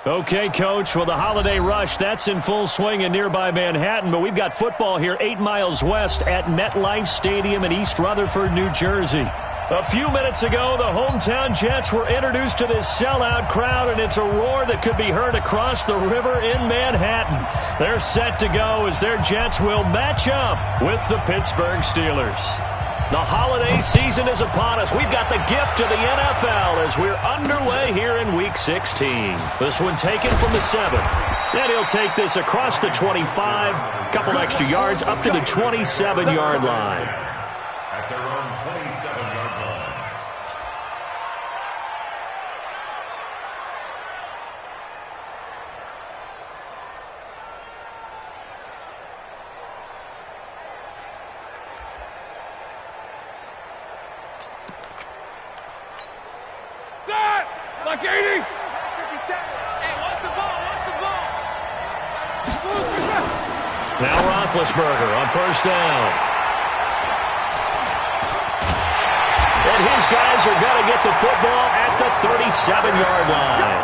Okay, Coach, well, the holiday rush, that's in full swing in nearby Manhattan, but we've got football here 8 miles west at MetLife Stadium in East Rutherford, New Jersey. A few minutes ago, the hometown Jets were introduced to this sellout crowd, and it's a roar that could be heard across the river in Manhattan. They're set to go as their Jets will match up with the Pittsburgh Steelers. The holiday season is upon us. We've got the gift of the NFL as we're underway here in Week 16. This one taken from the 7. And he'll take this across the 25, couple extra yards up to the 27-yard line. At their own 27-yard line. Like 80. 57. Hey, what's the ball? Now Roethlisberger on first down. And his guys are going to get the football at the 37-yard line.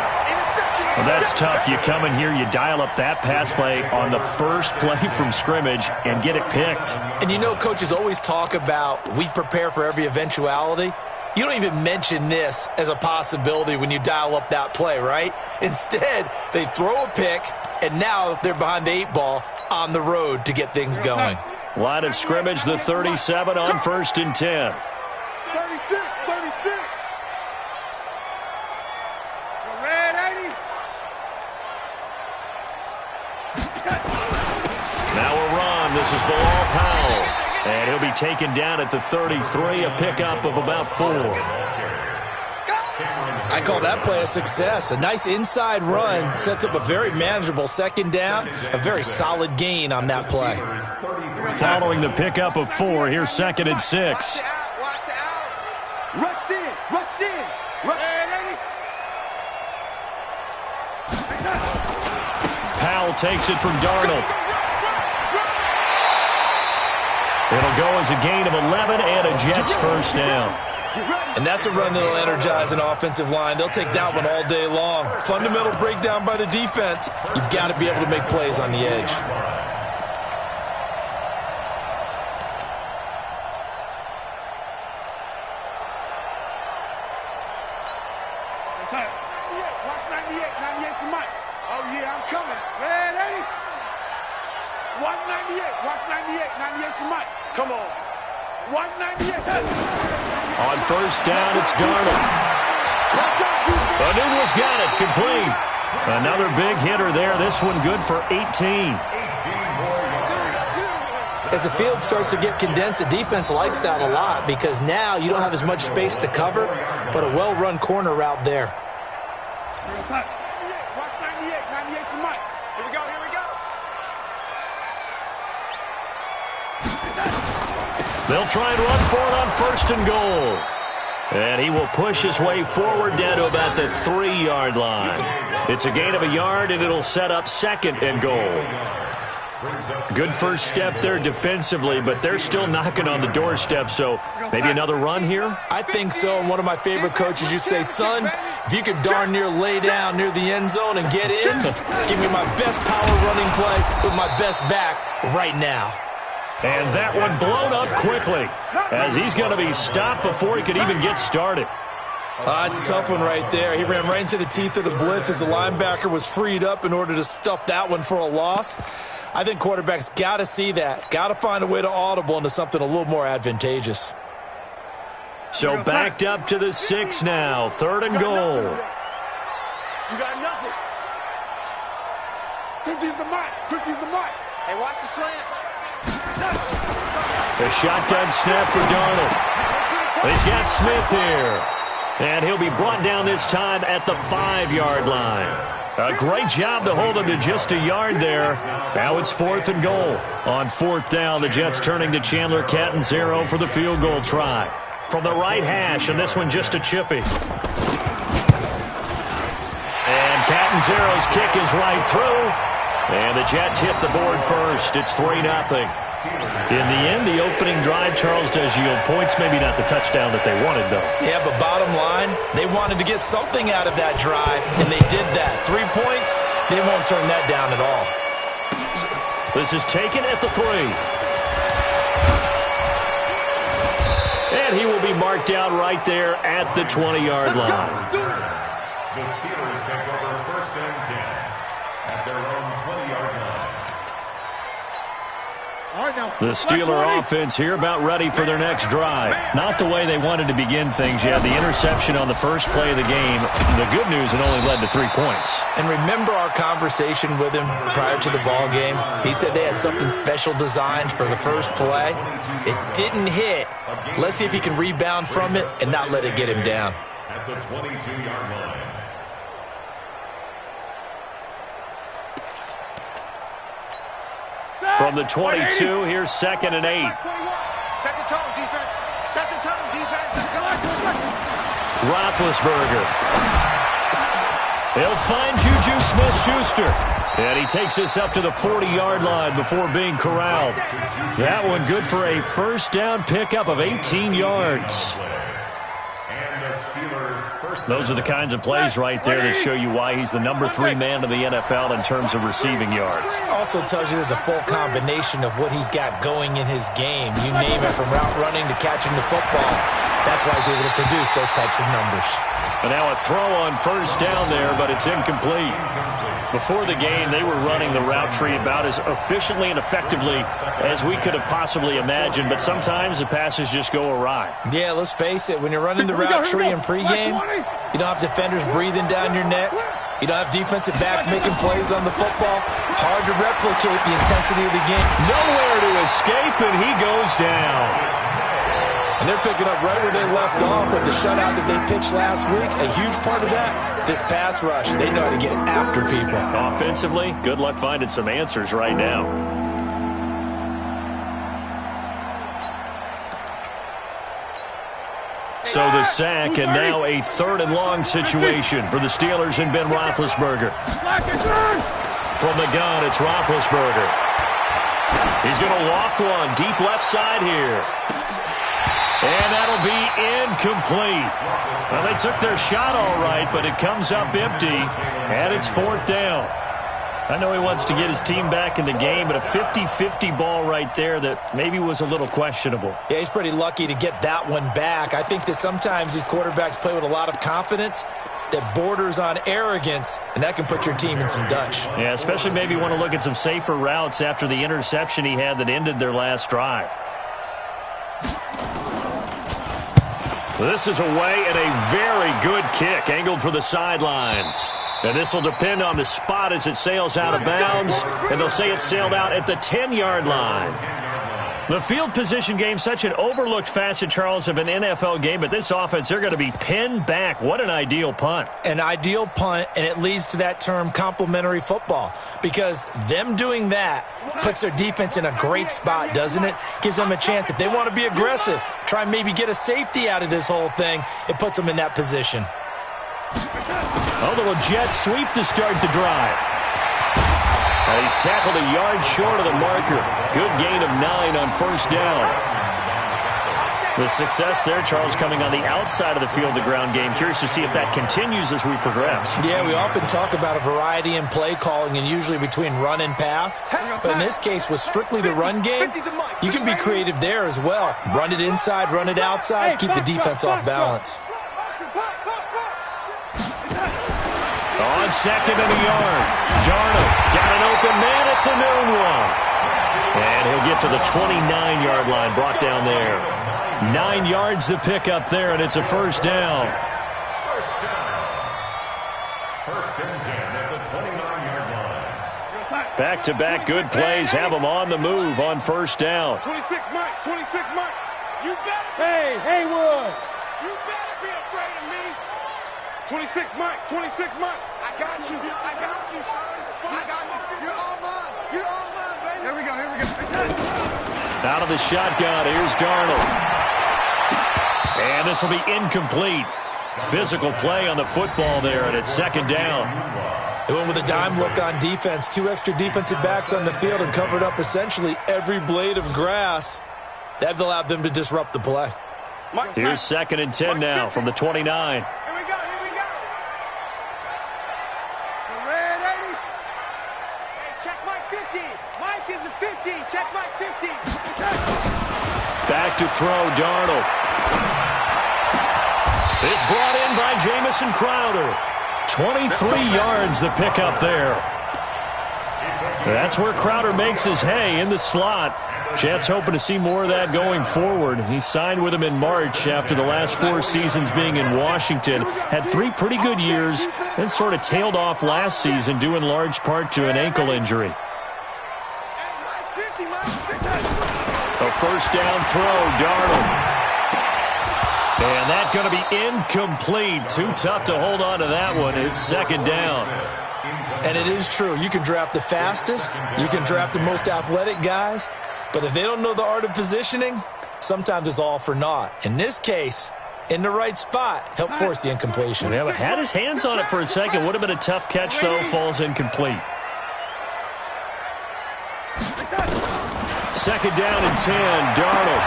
Well, that's tough. You come in here, you dial up that pass play on the first play from scrimmage and get it picked. And you know, coaches always talk about we prepare for every eventuality. You don't even mention this as a possibility when you dial up that play, right? Instead, they throw a pick, and now they're behind the 8 ball on the road to get things going. Line of scrimmage, the 37 on 1st and 10. 36. Red 80. Now a run. This is Bilal Powell. And he'll be taken down at the 33, a pickup of about 4. I call that play a success. A nice inside run sets up a very manageable second down, a very solid gain on that play. Following the pickup of 4, here's 2nd and 6. Watch the out. Rush in. Powell takes it from Darnold. It'll go as a gain of 11 and a Jets first down. And that's a run that'll energize an offensive line. They'll take that one all day long. Fundamental breakdown by the defense. You've got to be able to make plays on the edge. Watch 98. 98's the mic. Oh, yeah, I'm coming. Red 80. Watch 98. Watch 98. 98's the mic. Come on. Watch 98. On first down, it's Darnold. Anunu's got it, complete. Another big hitter there. This one good for 18. As the field starts to get condensed, the defense likes that a lot because now you don't have as much space to cover, but a well-run corner route there. Watch 98. 98's the mic. Here we go. They'll try and run for it on 1st and goal. And he will push his way forward down to about the 3-yard line. It's a gain of a yard, and it'll set up 2nd and goal. Good first step there defensively, but they're still knocking on the doorstep, so maybe another run here? I think so, and one of my favorite coaches used to say, son, if you could darn near lay down near the end zone and get in, give me my best power running play with my best back right now. And that one blown up quickly as he's going to be stopped before he could even get started. It's a tough one right there. He ran right into the teeth of the blitz as the linebacker was freed up in order to stuff that one for a loss. I think quarterbacks got to see that. Got to find a way to audible into something a little more advantageous. So backed up to the 6 now. 3rd and goal. You got nothing. 50's the mic. 50's the mic. Hey, watch the slant. The shotgun snap for Darnold. He's got Smith here. And he'll be brought down this time at the 5-yard line. A great job to hold him to just a yard there. Now it's 4th and goal. On 4th down, the Jets turning to Chandler Catanzaro for the field goal try. From the right hash, and this one just a chippy. And Catanzaro's kick is right through. And the Jets hit the board first. It's 3-0. In the end, the opening drive, Charles, does yield points. Maybe not the touchdown that they wanted, though. Yeah, but bottom line, they wanted to get something out of that drive, and they did that. 3 points, they won't turn that down at all. This is taken at the 3. And he will be marked down right there at the 20-yard line. The Steelers take over 1st and 10 at their own 20-yard line. The Steeler offense here about ready for their next drive. Not the way they wanted to begin things yet. The interception on the first play of the game. The good news, it only led to 3 points. And remember our conversation with him prior to the ball game? He said they had something special designed for the first play. It didn't hit. Let's see if he can rebound from it and not let it get him down. At the 22-yard line. From the 22, here's 2nd and 8. Set the tone, defense. Set the tone, defense. Roethlisberger. He'll find Juju Smith-Schuster. And he takes us up to the 40-yard line before being corralled. That one good for a first down pickup of 18 yards. Those are the kinds of plays right there that show you why he's the number 3 man in the NFL in terms of receiving yards. Also tells you there's a full combination of what he's got going in his game. You name it, from route running to catching the football. That's why he's able to produce those types of numbers. And now a throw on first down there, but it's incomplete. Before the game, they were running the route tree about as efficiently and effectively as we could have possibly imagined, but sometimes the passes just go awry. Yeah, let's face it. When you're running the route tree in pregame, you don't have defenders breathing down your neck. You don't have defensive backs making plays on the football. Hard to replicate the intensity of the game. Nowhere to escape, and he goes down. And they're picking up right where they left off with the shutout that they pitched last week. A huge part of that, this pass rush. They know how to get after people. Offensively, good luck finding some answers right now. So the sack, and now a 3rd and long situation for the Steelers and Ben Roethlisberger. From the gun, it's Roethlisberger. He's going to loft one deep left side here. And that'll be incomplete. Well, they took their shot all right, but it comes up empty, and it's 4th down. I know he wants to get his team back in the game, but a 50-50 ball right there that maybe was a little questionable. Yeah, he's pretty lucky to get that one back. I think that sometimes these quarterbacks play with a lot of confidence that borders on arrogance, and that can put your team in some Dutch. Yeah, especially maybe want to look at some safer routes after the interception he had that ended their last drive. This is away, and a very good kick angled for the sidelines. And this will depend on the spot as it sails out of bounds, and they'll say it sailed out at the 10-yard line. The field position game, such an overlooked facet, Charles, of an NFL game, but this offense, they're going to be pinned back. What an ideal punt. An ideal punt, and it leads to that term complementary football, because them doing that puts their defense in a great spot, doesn't it? Gives them a chance. If they want to be aggressive, try and maybe get a safety out of this whole thing, it puts them in that position. A little jet sweep to start the drive. He's tackled a yard short of the marker. Good gain of 9 on first down. The success there, Charles, coming on the outside of the field, the ground game. Curious to see if that continues as we progress. Yeah, we often talk about a variety in play calling and usually between run and pass. But in this case, with strictly the run game, you can be creative there as well. Run it inside, run it outside, keep the defense off balance. On 2nd and a yard. Darnold got an open man. It's a noon one. And he'll get to the 29-yard line, brought down there. 9 yards to pick up there, and it's a first down. First and 10 at the 29-yard line. Back-to-back good plays have them on the move on first down. 26 Mike, 26 Mike. You better. Hey, Haywood. You better be afraid of me. 26 Mike, 26 Mike. I got you, son. I got you. You're all mine. You're all mine, baby. Here we go. Out of the shotgun, here's Darnold. And this will be incomplete. Physical play on the football there, and it's 2nd down. They went with a dime look on defense. 2 extra defensive backs on the field and covered up essentially every blade of grass. That allowed them to disrupt the play. Here's 2nd and 10 now from the 29. Here we go. Red 80. Hey, check Mike 50. Mike is a 50. Check Mike 50. Back to throw, Darnold. It's brought in by Jamison Crowder. 23 yards the pickup there. That's where Crowder makes his hay in the slot. Jets hoping to see more of that going forward. He signed with him in March after the last 4 seasons being in Washington. Had 3 pretty good years, then sort of tailed off last season due in large part to an ankle injury. A first down throw, Darnold. And that's going to be incomplete. Too tough to hold on to that one. It's 2nd down. And it is true. You can draft the fastest. You can draft the most athletic guys. But if they don't know the art of positioning, sometimes it's all for naught. In this case, in the right spot, helped force the incompletion. Yeah, but had his hands on it for a second. Would have been a tough catch, though. Falls incomplete. 2nd down and 10. Darnold.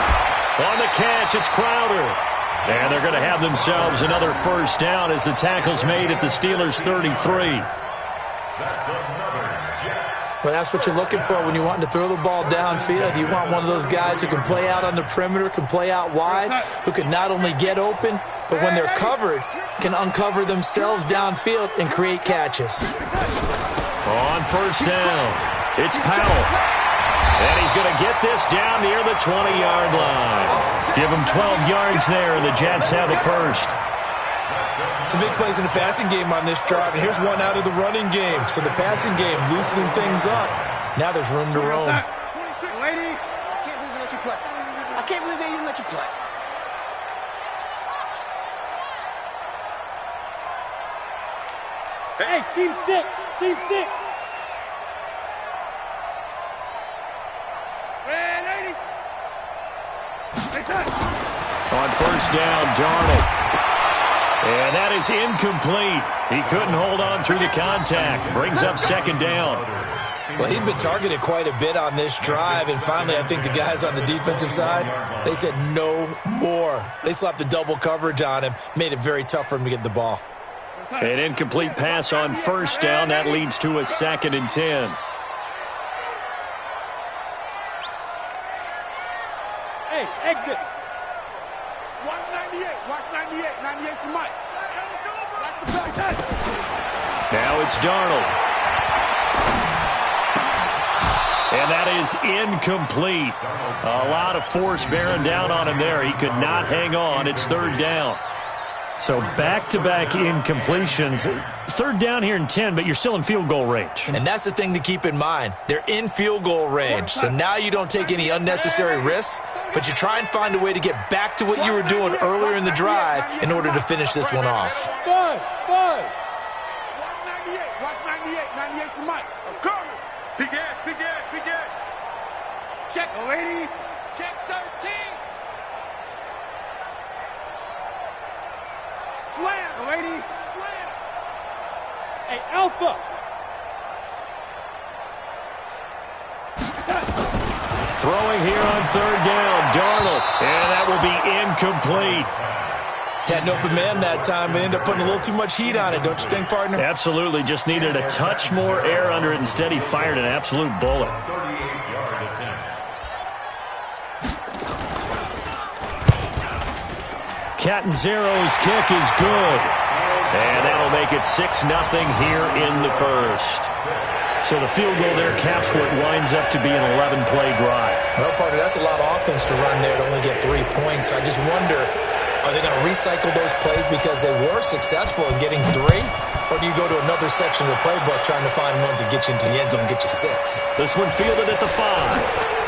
On the catch, it's Crowder. And they're going to have themselves another first down as the tackle's made at the Steelers' 33. Well, that's what you're looking for when you're wanting to throw the ball downfield. You want one of those guys who can play out on the perimeter, can play out wide, who can not only get open, but when they're covered, can uncover themselves downfield and create catches. On first down, it's Powell. And he's going to get this down near the 20-yard line. Give him 12 yards there, and the Jets have a first. Some big plays in the passing game on this drive, and here's one out of the running game. So the passing game loosening things up. Now there's room to roam. I can't believe they let you play. I can't believe they even let you play. Hey, team 6. Team 6. Red 80. On first down, Darnold. And that is incomplete. He couldn't hold on through the contact. Brings up 2nd down. Well, he'd been targeted quite a bit on this drive, and finally I think the guys on the defensive side, they said no more. They slapped the double coverage on him, made it very tough for him to get the ball. An incomplete pass on first down. That leads to a 2nd and 10. Hey, exit. Watch 98. Watch 98. 98's the mic. Watch the back. Now it's Darnold. And that is incomplete. A lot of force bearing down on him there. He could not hang on. It's 3rd down. So back-to-back incompletions. 3rd down here and 10, but you're still in field goal range. And that's the thing to keep in mind. They're in field goal range. So now you don't take any unnecessary risks, but you try and find a way to get back to what you were doing earlier in the drive in order to finish this one off. Watch 98. Watch 98. 98's the mic. Big ass, big ass, big ass. Check 80. Check 13. Slam, lady. Slam. Hey, Alpha. Throwing here on 3rd down, Darnold. And that will be incomplete. Had an open man that time, but ended up putting a little too much heat on it, don't you think, partner? Absolutely. Just needed a touch more air under it. Instead, he fired an absolute bullet. 38-yard attempt. Catanzaro's kick is good. And that'll make it 6-0 here in the first. So the field goal there caps what winds up to be an 11-play drive. Well, partner, that's a lot of offense to run there to only get 3 points. I just wonder, are they going to recycle those plays because they were successful in getting 3? Or do you go to another section of the playbook trying to find ones that get you into the end zone and get you 6? This one fielded at the 5.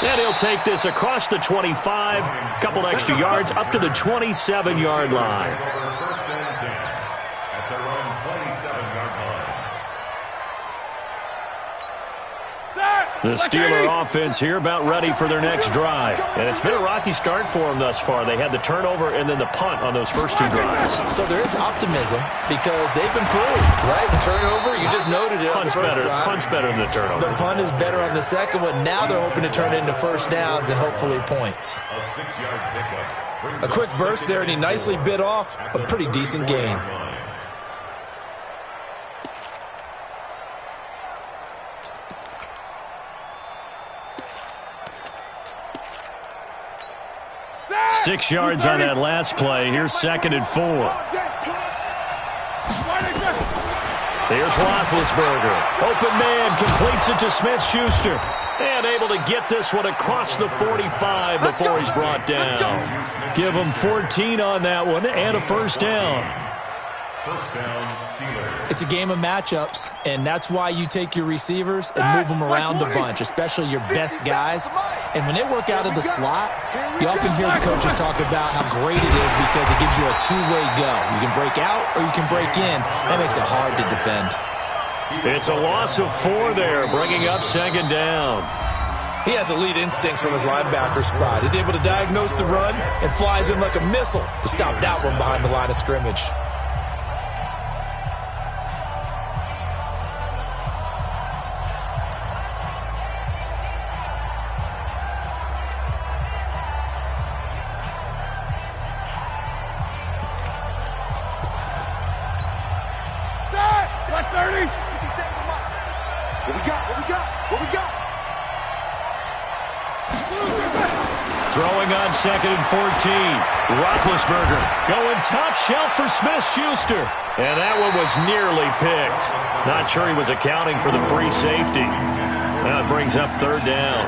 And he'll take this across the 25, a couple extra yards, up to the 27-yard line. First and 10 at their own 27-yard line. The Steeler offense here about ready for their next drive. And it's been a rocky start for them thus far. They had the turnover and then the punt on those first two drives. So there is optimism because they've improved, right? The turnover, you just noted it. Punt's better than the turnover. The punt is better on the second one. Now they're hoping to turn it into first downs and hopefully points. A 6-yard pickup. A quick burst there, and he nicely bit off a pretty decent gain. Six yards on that last play. Here's 2nd and 4. Here's Roethlisberger. Open man, completes it to Smith-Schuster. And able to get this one across the 45 before he's brought down. Give him 14 on that one and a first down. First down, Steelers. It's a game of matchups, and that's why you take your receivers and move them around a bunch, especially your best guys. And when they work out of the slot, you often hear the coaches talk about how great it is because it gives you a two-way go. You can break out or you can break in. That makes it hard to defend. It's a loss of 4 there, bringing up 2nd down. He has elite instincts from his linebacker spot. He's able to diagnose the run and flies in like a missile to stop that one behind the line of scrimmage. Throwing on 2nd and 14. Roethlisberger going top shelf for Smith-Schuster. And that one was nearly picked. Not sure he was accounting for the free safety. Now it brings up 3rd down.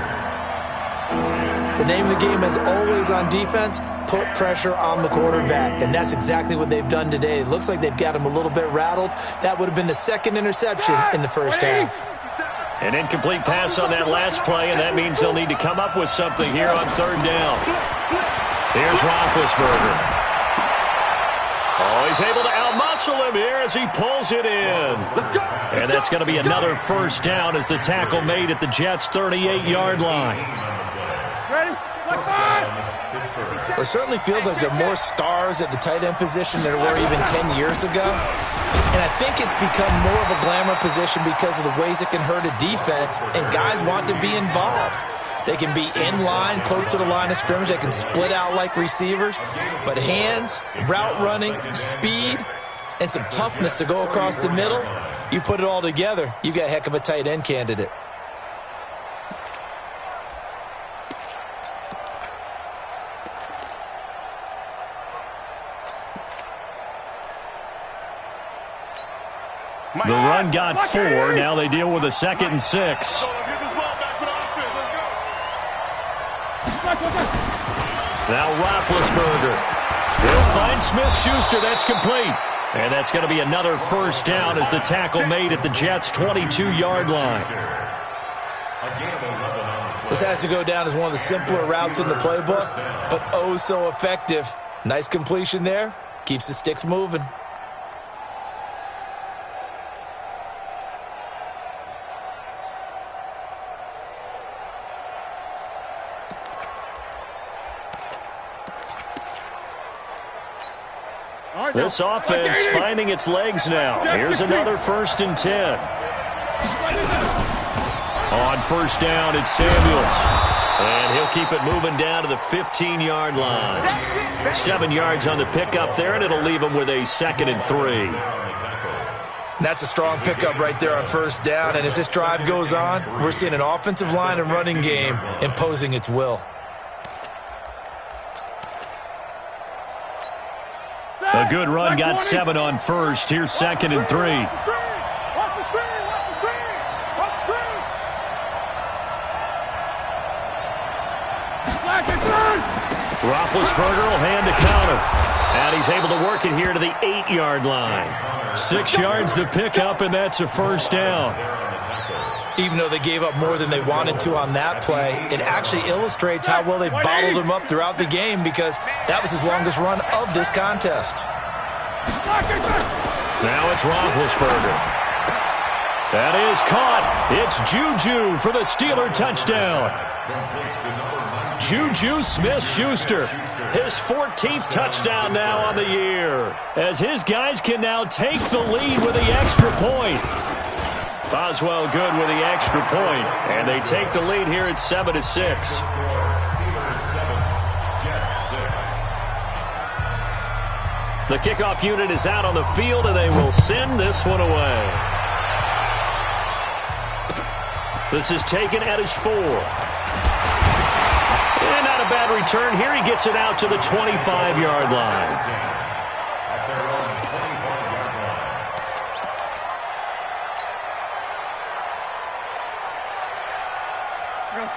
The name of the game is always on defense, put pressure on the quarterback. And that's exactly what they've done today. It looks like they've got him a little bit rattled. That would have been the 2nd interception in the first half. An incomplete pass on that last play, and that means they'll need to come up with something here on 3rd down. Here's Roethlisberger. Oh, he's able to outmuscle him here as he pulls it in. And that's going to be another first down as the tackle made at the Jets' 38-yard line. It certainly feels like there are more stars at the tight end position than there were even 10 years ago. And I think it's become more of a glamour position because of the ways it can hurt a defense, and guys want to be involved. They can be in line, close to the line of scrimmage. They can split out like receivers. But hands, route running, speed, and some toughness to go across the middle, you put it all together, you got a heck of a tight end candidate. The run got 4. Now they deal with a 2nd and 6. Now Roethlisberger. He'll find Smith-Schuster. That's complete. And that's going to be another first down as the tackle made at the Jets' 22-yard line. This has to go down as one of the simpler routes in the playbook, but oh so effective. Nice completion there. Keeps the sticks moving. This offense finding its legs now. Here's another 1st and 10. On first down, it's Samuels. And he'll keep it moving down to the 15-yard line. 7 yards on the pickup there, and it'll leave him with a 2nd and 3. That's a strong pickup right there on first down. And as this drive goes on, we're seeing an offensive line and running game imposing its will. A good run got 7 on first. Here's 2nd and 3. Roethlisberger will hand the counter. And he's able to work it here to the 8-yard line. 6 yards the pickup, and that's a first down. Even though they gave up more than they wanted to on that play, it actually illustrates how well they bottled him up throughout the game because that was his longest run of this contest. Now it's Roethlisberger. That is caught. It's Juju for the Steeler touchdown. Juju Smith-Schuster, his 14th touchdown now on the year, as his guys can now take the lead with the extra point. Boswell good with the extra point, and they take the lead here at 7-6. The kickoff unit is out on the field, and they will send this one away. This is taken at his 4. And not a bad return here. He gets it out to the 25-yard line.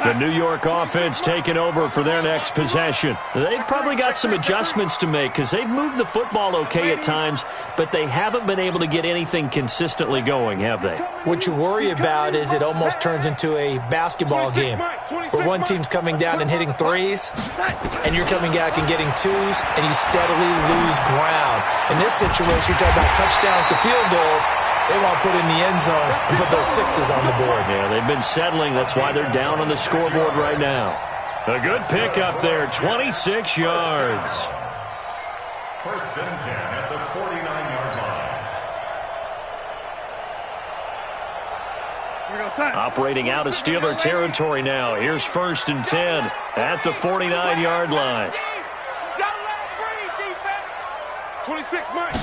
The New York offense taking over for their next possession. They've probably got some adjustments to make because they've moved the football okay at times, but they haven't been able to get anything consistently going, have they? What you worry about is it almost turns into a basketball game where one team's coming down and hitting threes, and you're coming back and getting twos, and you steadily lose ground. In this situation, you're talking about touchdowns to field goals. They want to put in the end zone and put those sixes on the board. Yeah, they've been settling. That's why they're down on the scoreboard right now. A good pick up there, 26 yards. First and 10 at the 49-yard line. Operating out of Steeler territory now. Here's first and 10 at the 49-yard line. 26 Mike.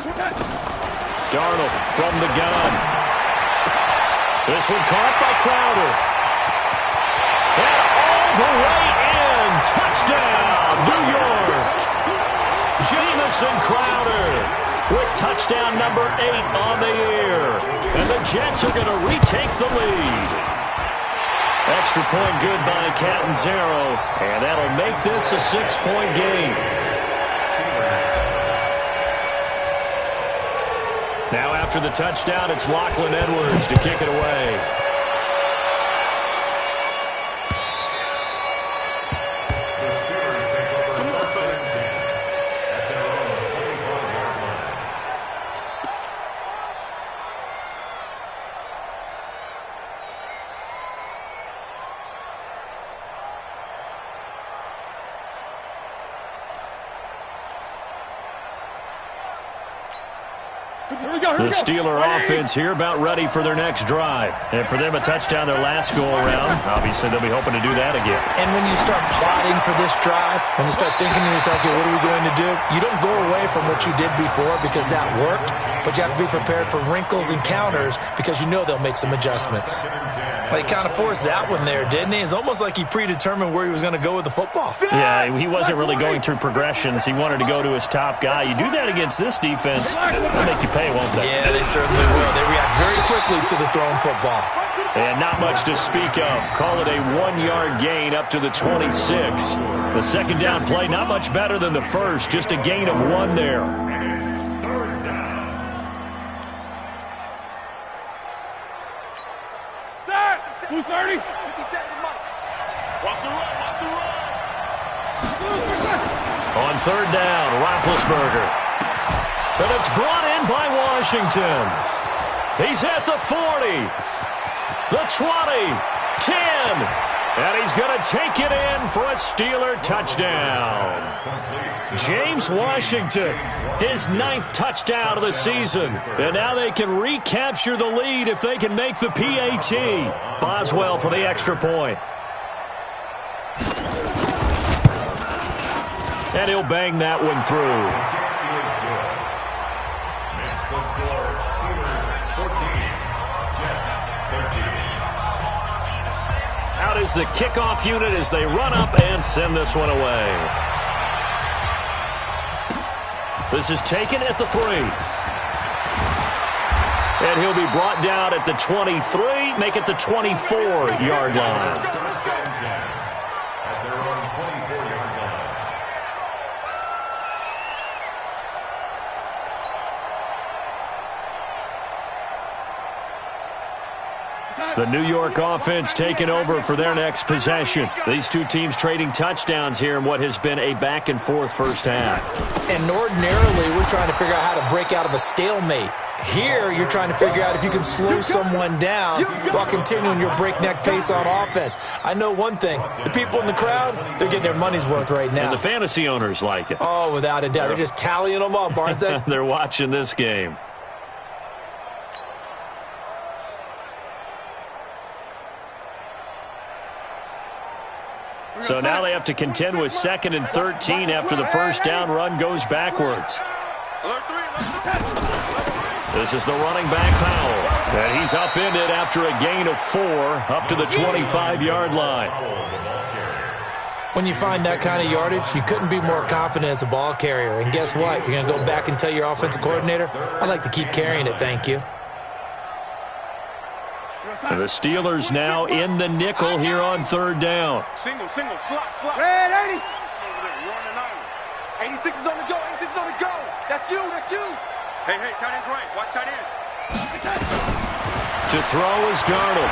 Darnold from the gun. This one caught by Crowder. And all the way in. Touchdown, New York. Jamison Crowder with touchdown number 8 on the year. And the Jets are going to retake the lead. Extra point good by Catanzaro. And that'll make this a 6-point game. Now after the touchdown, it's Lachlan Edwards to kick it away. The Steelers take over first and 10 at their own 25-yard line. The Steeler offense here about ready for their next drive. And for them, a touchdown their last go-around. Obviously, they'll be hoping to do that again. And when you start plotting for this drive, when you start thinking to yourself, okay, what are we going to do? You don't go away from what you did before because that worked, but you have to be prepared for wrinkles and counters because you know they'll make some adjustments. Well, he kind of forced that one there, didn't he? It's almost like he predetermined where he was going to go with the football. Yeah, he wasn't really going through progressions. He wanted to go to his top guy. You do that against this defense, they'll make you pay, won't they? Yeah, they certainly will. They react very quickly to the thrown football. And not much to speak of. Call it a 1-yard gain up to the 26. The second down play, not much better than the first. Just a gain of 1 there. And it's third down. Start! 230. Watch the run, watch the run. On third down, Roethlisberger. And it's brought in by Washington. He's at the 40, the 20, 10, and he's going to take it in for a Steeler touchdown. James Washington, his 9th touchdown of the season. And now they can recapture the lead if they can make the PAT. Boswell for the extra point. And he'll bang that one through. The score, Steelers 14, Jets 13. Out is the kickoff unit as they run up and send this one away. This is taken at the 3. And he'll be brought down at the 23, make it the 24-yard line. First and 10 at their own 24-yard line. The New York offense taking over for their next possession. These two teams trading touchdowns here in what has been a back-and-forth first half. And ordinarily, we're trying to figure out how to break out of a stalemate. Here, you're trying to figure out if you can slow someone down while continuing your breakneck pace on offense. I know one thing. The people in the crowd, they're getting their money's worth right now. And the fantasy owners like it. Oh, without a doubt. They're just tallying them up, aren't they? They're watching this game. So now they have to contend with 2nd and 13 after the first down run goes backwards. This is the running back, Powell. And he's upended after a gain of 4 up to the 25-yard line. When you find that kind of yardage, you couldn't be more confident as a ball carrier. And guess what? You're going to go back and tell your offensive coordinator, I'd like to keep carrying it, thank you. And the Steelers now in the nickel here on 3rd down. Single, slot. Red 80. 86 is on the go, 86 is on the go. That's you. Hey, tight end's right. Watch tight end. To throw is Darnold.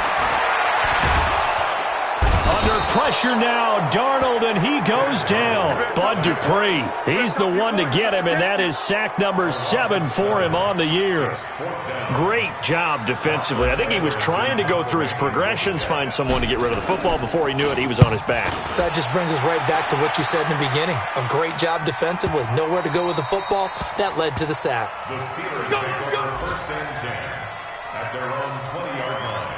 Under pressure now, Darnold, and he goes down. Bud Dupree, he's the one to get him, and that is sack number 7 for him on the year. Great job defensively. I think he was trying to go through his progressions, find someone to get rid of the football. Before he knew it, he was on his back. So that just brings us right back to what you said in the beginning. A great job defensively. Nowhere to go with the football. That led to the sack. The Steelers take over 1st and 10 at their own 20-yard line.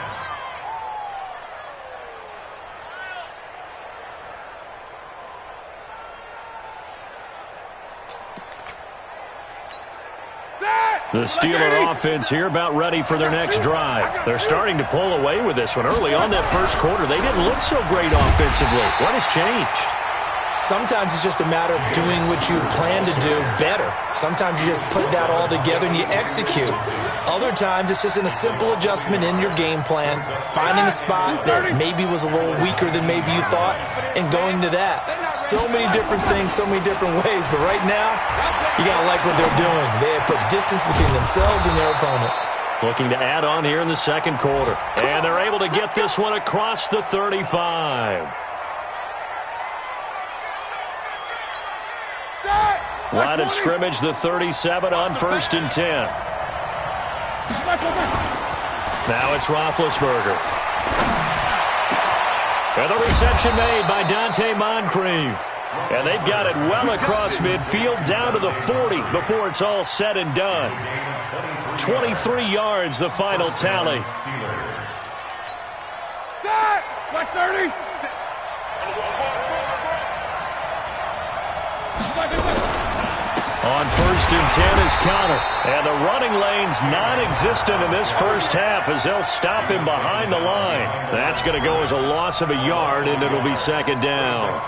The Steeler offense here about ready for their next drive. They're starting to pull away with this one. Early on that first quarter, they didn't look so great offensively. What has changed? Sometimes it's just a matter of doing what you plan to do better. Sometimes you just put that all together and you execute. Other times it's just in a simple adjustment in your game plan, finding a spot that maybe was a little weaker than maybe you thought, and going to that. So many different things, so many different ways, but right now, you got to like what they're doing. They have put distance between themselves and their opponent. Looking to add on here in the second quarter. And they're able to get this one across the 35. Line of scrimmage, the 37 on 1st and 10. Now it's Roethlisberger. And the reception made by Dante Moncrief. And they've got it well across midfield down to the 40 before it's all said and done. 23 yards, the final tally. Black 30. On 1st and 10 is Connor. And the running lane's non-existent in this first half as they'll stop him behind the line. That's going to go as a loss of a yard, and it'll be 2nd down.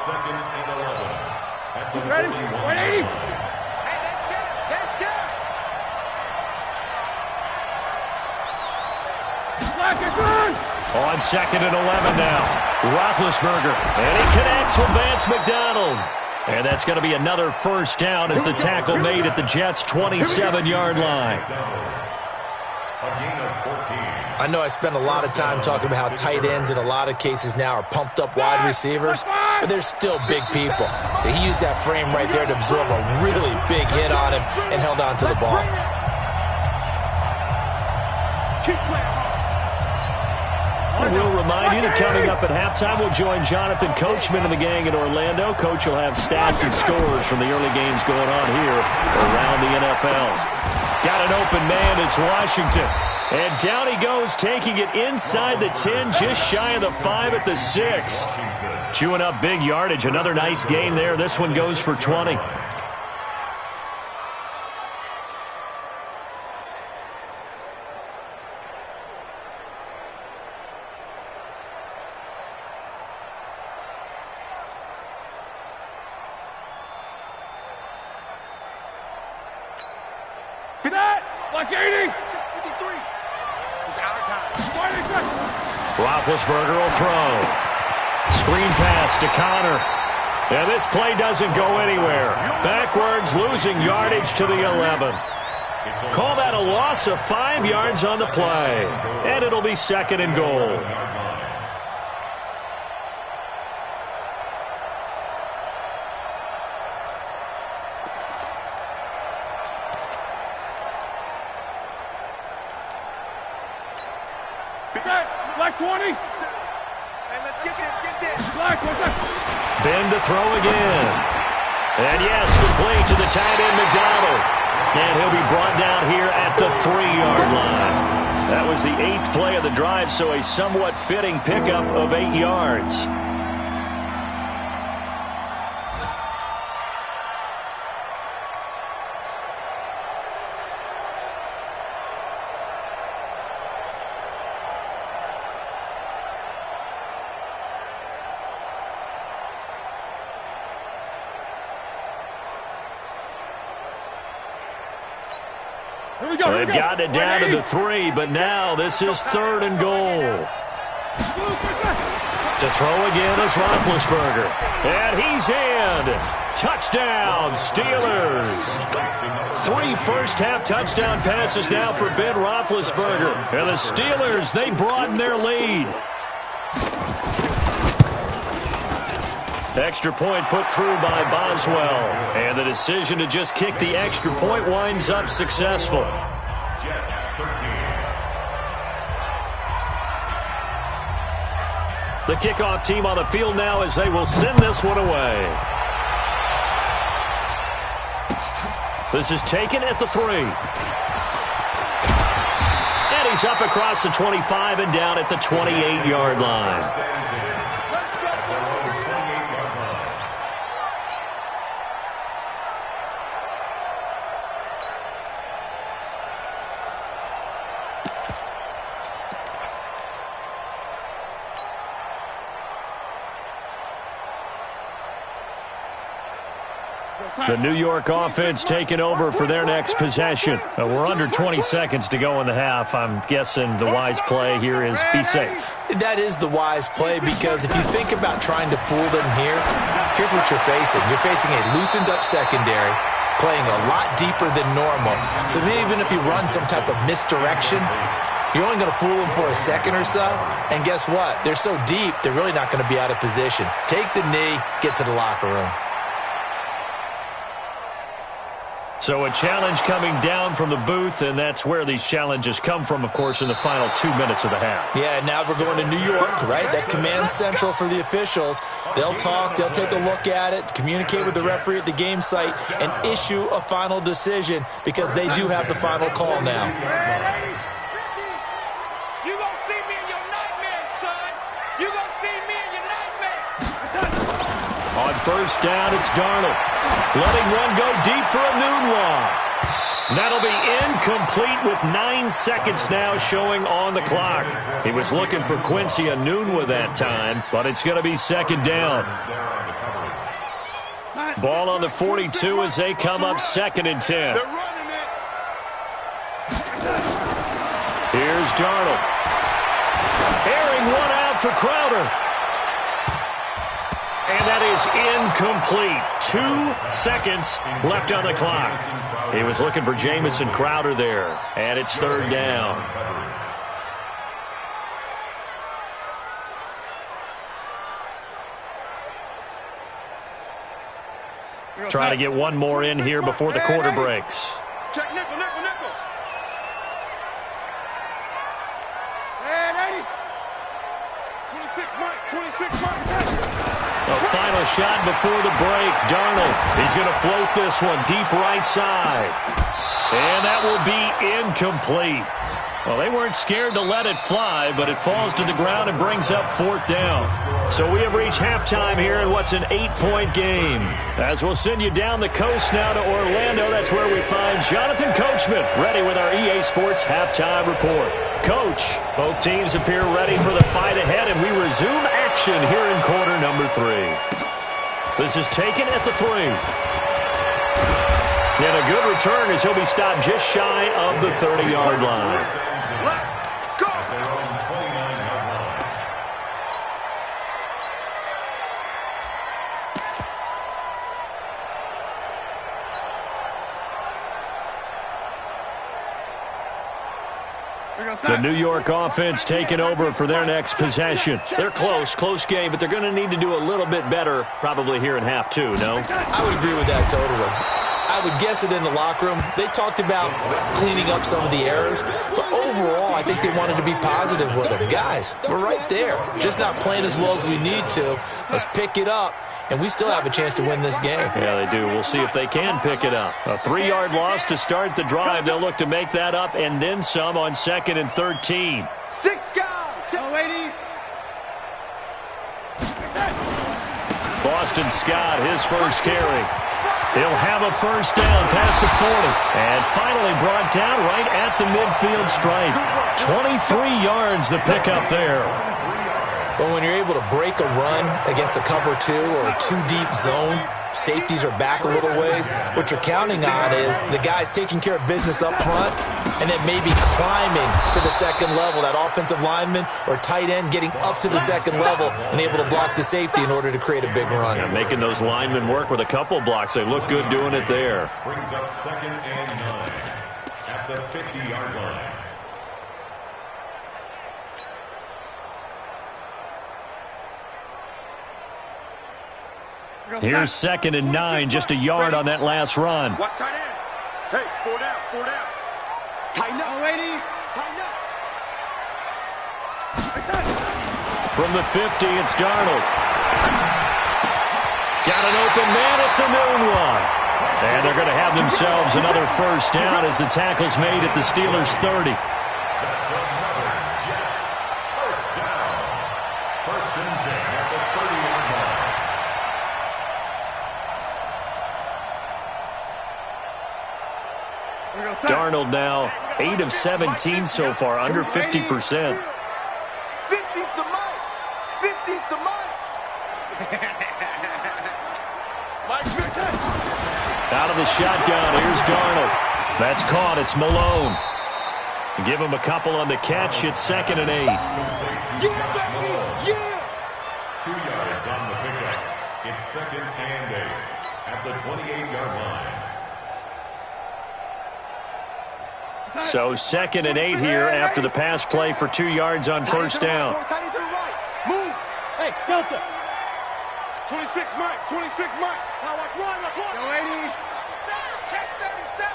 Ready? 180. Hey, that's good. Black is good. On 2nd and 11 now. Roethlisberger. And he connects with Vance McDonald. And that's going to be another first down as the tackle made at the Jets' 27-yard line. I know I spend a lot of time talking about how tight ends in a lot of cases now are pumped up wide receivers, but they're still big people. He used that frame right there to absorb a really big hit on him and held on to the ball. We'll remind you that coming up at halftime, we'll join Jonathan Coachman and the gang in Orlando. Coach will have stats and scores from the early games going on here around the NFL. Got an open man, it's Washington. And down he goes, taking it inside the 10, just shy of the 5 at the 6. Chewing up big yardage, another nice gain there. This one goes for 20. Black 80. 53. It's our time. Roethlisberger will throw. Screen pass to Connor. And this play doesn't go anywhere. Backwards, losing yardage to the 11. Call that a loss of 5 yards on the play. And it'll be 2nd and goal. Black 20. Hey, let's get this. Black, what's that? Ben to throw again. And yes, complete to the tight end, McDonald. And he'll be brought down here at the 3-yard line. That was the 8th play of the drive, so a somewhat fitting pickup of 8 yards. They've gotten it down to the 3, but now this is 3rd and goal. To throw again is Roethlisberger. And he's in. Touchdown, Steelers. 3 first-half touchdown passes now for Ben Roethlisberger. And the Steelers, they broaden their lead. Extra point put through by Boswell. And the decision to just kick the extra point winds up successful. The kickoff team on the field now as they will send this one away. This is taken at the 3. And he's up across the 25 and down at the 28-yard line. The New York offense taking over for their next possession. We're under 20 seconds to go in the half. I'm guessing the wise play here is be safe. That is the wise play, because if you think about trying to fool them here, here's what you're facing. You're facing a loosened up secondary, playing a lot deeper than normal. So even if you run some type of misdirection, you're only going to fool them for a second or so. And guess what? They're so deep, they're really not going to be out of position. Take the knee, get to the locker room. So a challenge coming down from the booth, and that's where these challenges come from, of course, in the final 2 minutes of the half. Yeah, now we're going to New York, right? That's command central for the officials. They'll talk, they'll take a look at it, communicate with the referee at the game site, and issue a final decision, because they do have the final call now. You gonna see me in your nightmares, son. You gonna see me in your nightmares. On first down, it's Darnold. Letting one go deep for a Noonwa. That'll be incomplete with 9 seconds now showing on the clock. He was looking for Quincy Enunwa that time, but it's going to be second down. Ball on the 42 as they come up 2nd and 10. Here's Darnold. Airing one out for Crowder. And that is incomplete. 2 seconds left on the clock. He was looking for Jamison Crowder there. And it's 3rd down. Trying to get one more in here before the quarter breaks. Check nickel. Hey, 26 Mike. A final shot before the break. Darnold, he's going to float this one deep right side. And that will be incomplete. Well, they weren't scared to let it fly, but it falls to the ground and brings up 4th down. So we have reached halftime here in what's an 8-point game. As we'll send you down the coast now to Orlando, that's where we find Jonathan Coachman ready with our EA Sports Halftime Report. Coach, both teams appear ready for the fight ahead, and we resume action here in quarter number 3. This is taken at the 3. And a good return as he'll be stopped just shy of the 30-yard line. The New York offense taking over for their next possession. They're close game, but they're going to need to do a little bit better probably here in half 2, no? I would agree with that totally. I I would guess it in the locker room. They talked about cleaning up some of the errors, but overall, I think they wanted to be positive with him. Guys, we're right there. Just not playing as well as we need to. Let's pick it up, and we still have a chance to win this game. Yeah, they do. We'll see if they can pick it up. A 3-yard loss to start the drive. They'll look to make that up and then some on 2nd and 13. 6 guys. 280. Boston Scott, his first carry. He'll have a first down past the 40. And finally brought down right at the midfield stripe. 23 yards the pickup there. Well, when you're able to break a run against a cover 2 or a 2-deep zone, safeties are back a little ways. What you're counting on is the guys taking care of business up front and then maybe climbing to the second level, that offensive lineman or tight end getting up to the second level and able to block the safety in order to create a big run. Yeah, making those linemen work with a couple blocks. They look good doing it there. Brings up 2nd and 9 at the 50-yard line. Here's 2nd and 9, just a yard on that last run. Watch tight end. Hey, 4 down, 4 down. Tighten up. Alrighty. Tighten up. From the 50, it's Darnold. Got an open man, it's a noon one. And they're going to have themselves another first down as the tackle's made at the Steelers' 30. That's another Jets. First down. 1st and 10 at the 30-yard line. Darnold now 8 of 17 so far, under 50%. 50's the mic. 50's the mic. Out of the shotgun, here's Darnold. That's caught, it's Malone. Give him a couple on the catch, it's 2nd and 8. Yeah, baby. Yeah. 2 yards on the pickup. It's 2nd and 8 at the 28-yard line. So 2nd and 8 here after the pass play for 2 yards on first down. Move. Hey, Delta. 26 Mike. 26 Mike. Now watch one. Watch one. Yo, 80. Check 37.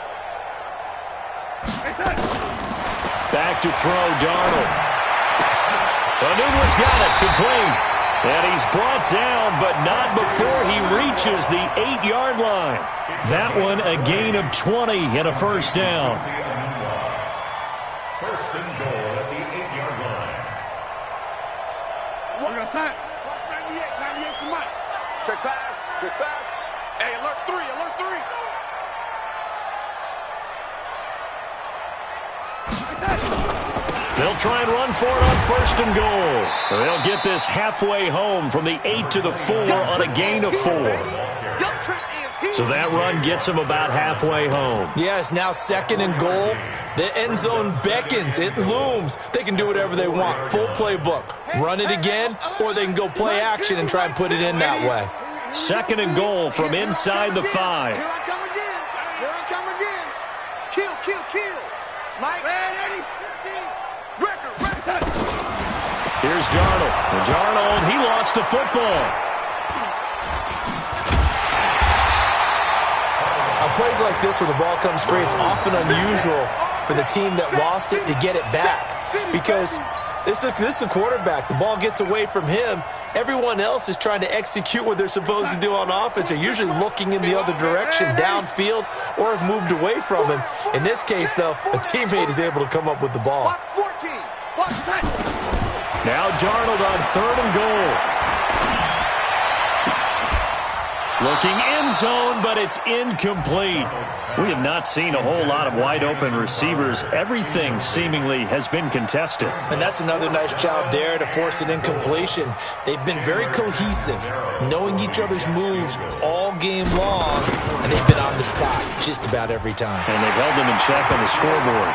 Back to throw, Darnold. Newton's got it, complete. And he's brought down, but not before he reaches the 8-yard line. That one a gain of 20 and a first down. 1st and goal at the 8-yard line. We're going to sign. Watch 98. 98 to Mike. Check pass. Check pass. Hey, alert 3. Alert 3. They'll try and run for it on 1st and goal. They'll get this halfway home from the 8 to the 4 on a gain of 4. So that run gets them about halfway home. Yes, now 2nd and goal. The end zone beckons. It looms. They can do whatever they want. Full playbook. Run it again, or they can go play action and try and put it in that way. 2nd and goal from inside the 5. Here I come again. Here I come again. Kill, kill, kill. Mike. Red 80. 50. Record. Here's Darnold. Darnold, he lost the football. On plays like this where the ball comes free, it's often unusual for the team that lost it to get it back. Because this is the quarterback. The ball gets away from him. Everyone else is trying to execute what they're supposed to do on offense. They're usually looking in the other direction, downfield, or have moved away from him. In this case, though, a teammate is able to come up with the ball. Watch 14. Watch that. Now Darnold on 3rd and goal. Looking end zone, but it's incomplete. We have not seen a whole lot of wide-open receivers. Everything seemingly has been contested. And that's another nice job there to force an incompletion. They've been very cohesive, knowing each other's moves all game long, and they've been on the spot just about every time. And they've held them in check on the scoreboard.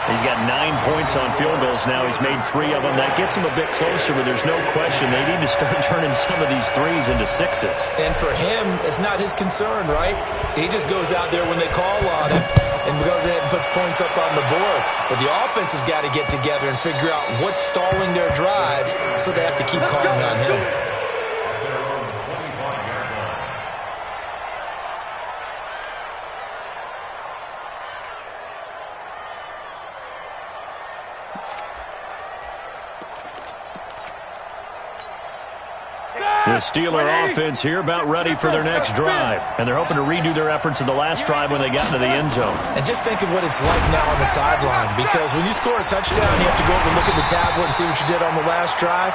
He's got 9 points on field goals now. He's made 3 of them. That gets him a bit closer, but there's no question they need to start turning some of these threes into 6s. And for him, it's not his concern, right? He just goes out there when they call on him and goes ahead and puts points up on the board. But the offense has got to get together and figure out what's stalling their drives, so they have to keep calling on him. The Steeler offense here about ready for their next drive. And they're hoping to redo their efforts in the last drive when they got into the end zone. And just think of what it's like now on the sideline, because when you score a touchdown, you have to go over and look at the tablet and see what you did on the last drive.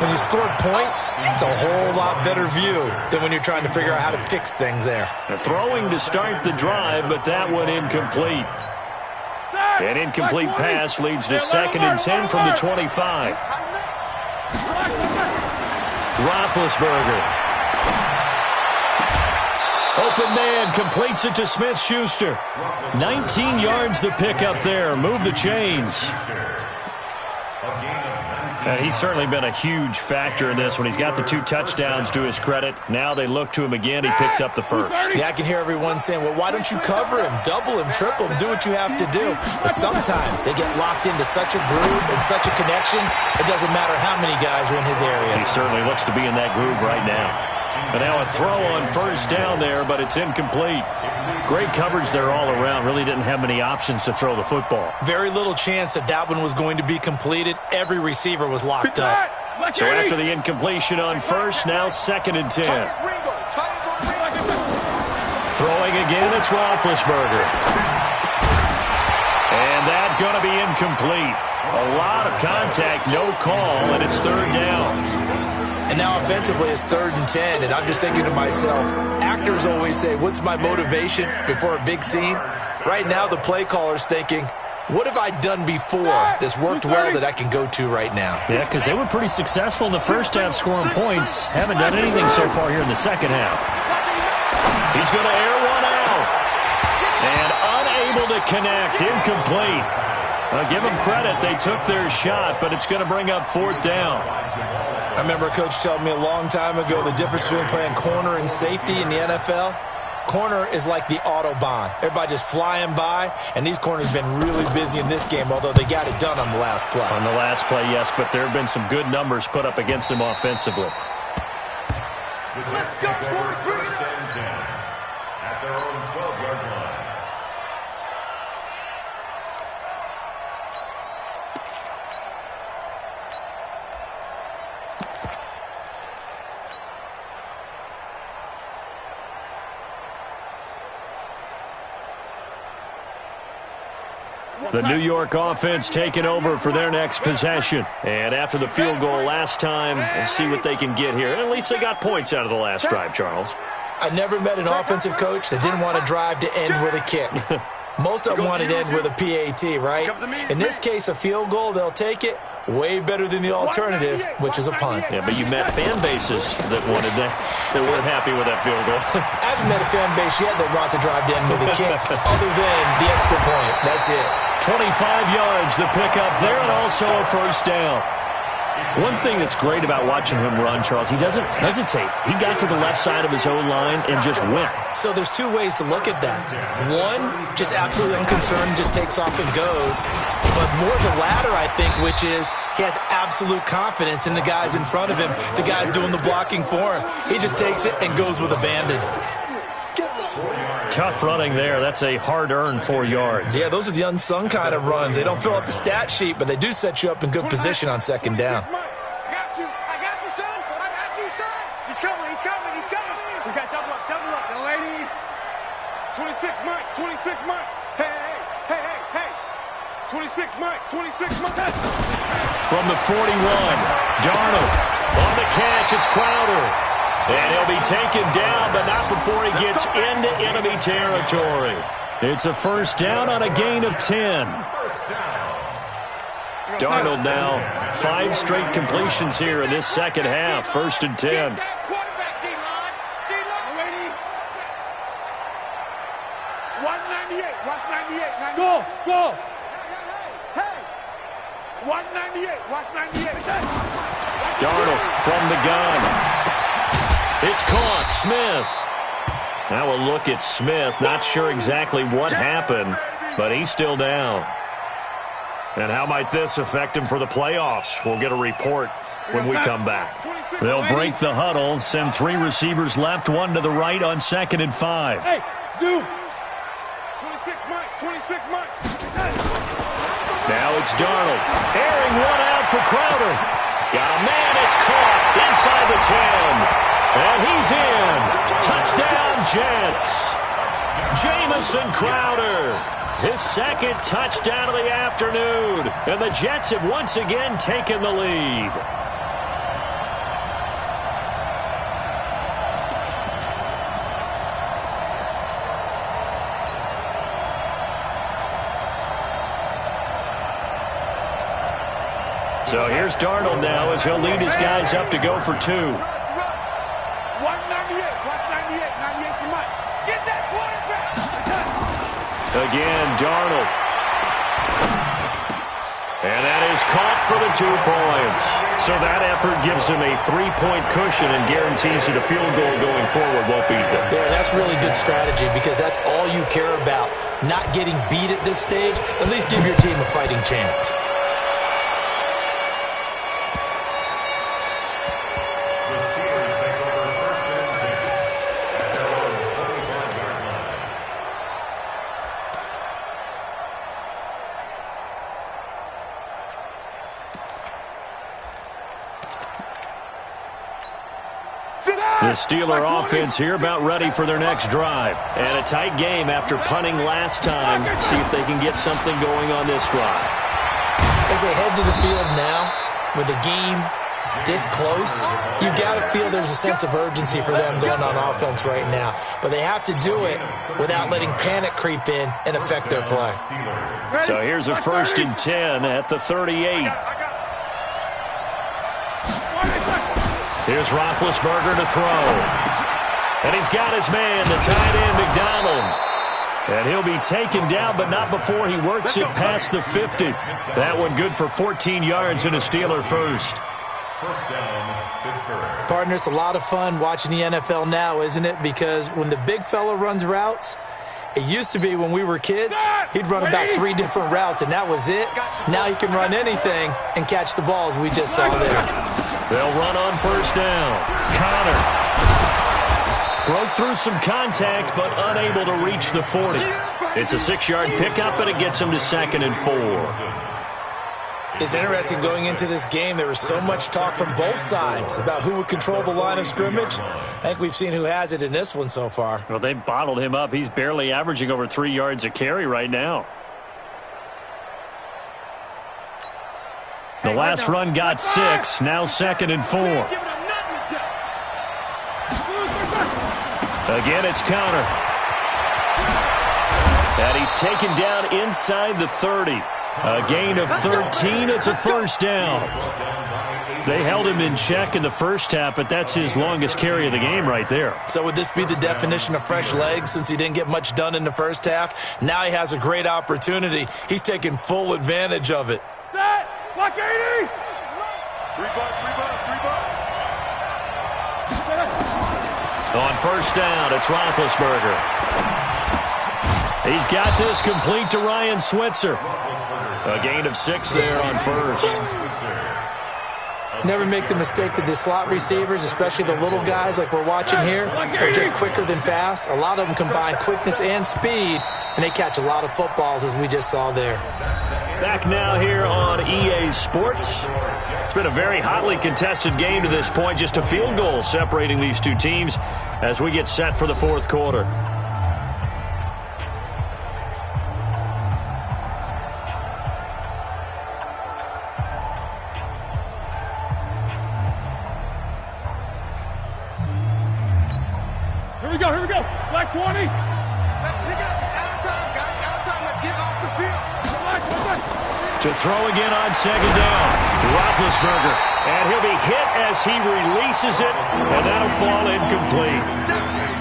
When you scored points, it's a whole lot better view than when you're trying to figure out how to fix things there. Throwing to start the drive, but that one incomplete. An incomplete pass leads to 2nd and 10 from the 25. Roethlisberger. Open man, completes it to Smith-Schuster. 19 yards the pickup there. Move the chains. And he's certainly been a huge factor in this when he's got the 2 touchdowns to his credit. Now they look to him again. He picks up the first. Yeah, I can hear everyone saying, well, why don't you cover him, double him, triple him, do what you have to do. But sometimes they get locked into such a groove and such a connection, it doesn't matter how many guys are in his area. He certainly looks to be in that groove right now. And now a throw on first down there, but it's incomplete. Great coverage there all around. Really didn't have many options to throw the football. Very little chance that one was going to be completed. Every receiver was locked up. So after the incompletion on first, now 2nd and 10. Throwing again, it's Roethlisberger. And that's going to be incomplete. A lot of contact, no call, and it's 3rd down. And now offensively it's 3rd and 10, and I'm just thinking to myself, actors always say, what's my motivation before a big scene? Right now the play caller's thinking, what have I done before that's worked well that I can go to right now? Yeah, because they were pretty successful in the first half scoring points. Haven't done anything so far here in the second half. He's going to air one out. And unable to connect, incomplete. Give them credit, they took their shot, but it's going to bring up 4th down. I remember a coach telling me a long time ago the difference between playing corner and safety in the NFL. Corner is like the Autobahn. Everybody just flying by, and these corners have been really busy in this game, although they got it done on the last play. On the last play, yes, but there have been some good numbers put up against them offensively. Let's go, first and 10 at their own 12-yard line. The New York offense taking over for their next possession. And after the field goal last time, we'll see what they can get here. At least they got points out of the last drive, Charles. I never met an offensive coach that didn't want to drive to end with a kick. Most of them wanted to end with a PAT, right? In this case, a field goal, they'll take it. Way better than the alternative, which is a punt. Yeah, but you met fan bases that wanted that. They weren't happy with that field goal. I haven't met a fan base yet that wants to drive to end with a kick, other than the extra point. That's it. 25 yards, the pickup there, and also a first down. One thing that's great about watching him run, Charles, he doesn't hesitate. He got to the left side of his own line and just went. So there's 2 ways to look at that. One, just absolutely unconcerned, just takes off and goes. But more the latter, I think, which is he has absolute confidence in the guys in front of him, the guys doing the blocking for him. He just takes it and goes with abandon. Tough running there. That's a hard-earned 4 yards. Yeah, those are the unsung kind of runs. They don't fill up the stat sheet, but they do set you up in good position on 2nd down. I got you, son. I got you, son. He's coming. We got double up, young lady. 26 Mike. Hey. 26 Mike. From the 41, Darnold on the catch. It's Crowder. And he'll be taken down, but not before he gets into enemy territory. It's a first down on a gain of 10. Darnold now 5 straight completions here in this second half. 1st and 10. Go. Hey. 198. Watch 98. Darnold from the gun. It's caught. Smith. Now a look at Smith. Not sure exactly what happened, but he's still down. And how might this affect him for the playoffs? We'll get a report when we come back. They'll break the huddle, send 3 receivers left, 1 to the right on 2nd and 5. Hey, zoom. 26 Mike. Now it's Darnold. Airing one out for Crowder. Got a man, it's caught inside the 10. And he's in. Touchdown, Jets. Jamison Crowder, his second touchdown of the afternoon. And the Jets have once again taken the lead. So here's Darnold now as he'll lead his guys up to go for 2. 198. Watch 98. 98 for Mike. Get that quarterback. Again, Darnold. And that is caught for the 2 points. So that effort gives him a 3-point cushion and guarantees that a field goal going forward won't beat them. Yeah, that's really good strategy because that's all you care about. Not getting beat at this stage. At least give your team a fighting chance. The Steeler offense here about ready for their next drive. And a tight game after punting last time. See if they can get something going on this drive. As they head to the field now, with the game this close, you've got to feel there's a sense of urgency for them going on offense right now. But they have to do it without letting panic creep in and affect their play. So here's a 1st and 10 at the 38. Here's Roethlisberger to throw. And he's got his man, the tight end, McDonald. And he'll be taken down, but not before he works it past the 50. That one good for 14 yards and a Steeler first. First down, Pittsburgh. Partner, it's a lot of fun watching the NFL now, isn't it? Because when the big fella runs routes, it used to be when we were kids, he'd run about 3 different routes, and that was it. Now he can run anything and catch the ball, as we just saw there. They'll run on first down. Connor broke through some contact, but unable to reach the 40. It's a 6-yard pickup, and it gets him to 2nd and 4. It's interesting going into this game. There was so much talk from both sides about who would control the line of scrimmage. I think we've seen who has it in this one so far. Well, they bottled him up. He's barely averaging over 3 yards a carry right now. The last run got 6. Now 2nd and 4. Again, it's Connor. And he's taken down inside the 30. A gain of 13. It's a first down. They held him in check in the first half, but that's his longest carry of the game right there. So would this be the definition of fresh legs since he didn't get much done in the first half? Now he has a great opportunity. He's taking full advantage of it. Set. Block 80. 3 bucks. On first down, it's Roethlisberger. He's got this complete to Ryan Switzer. A gain of 6 there on first. Never make the mistake that the slot receivers, especially the little guys like we're watching here, are just quicker than fast. A lot of them combine quickness and speed, and they catch a lot of footballs, as we just saw there. Back now here on EA Sports. It's been a very hotly contested game to this point. Just a field goal separating these two teams as we get set for the 4th quarter. Here we go. Black 20. Let's pick it up. It's out of time, guys. Out of time. Let's get off the field. To throw again on 2nd down. Roethlisberger. And he'll be hit as he releases it. And that'll fall incomplete.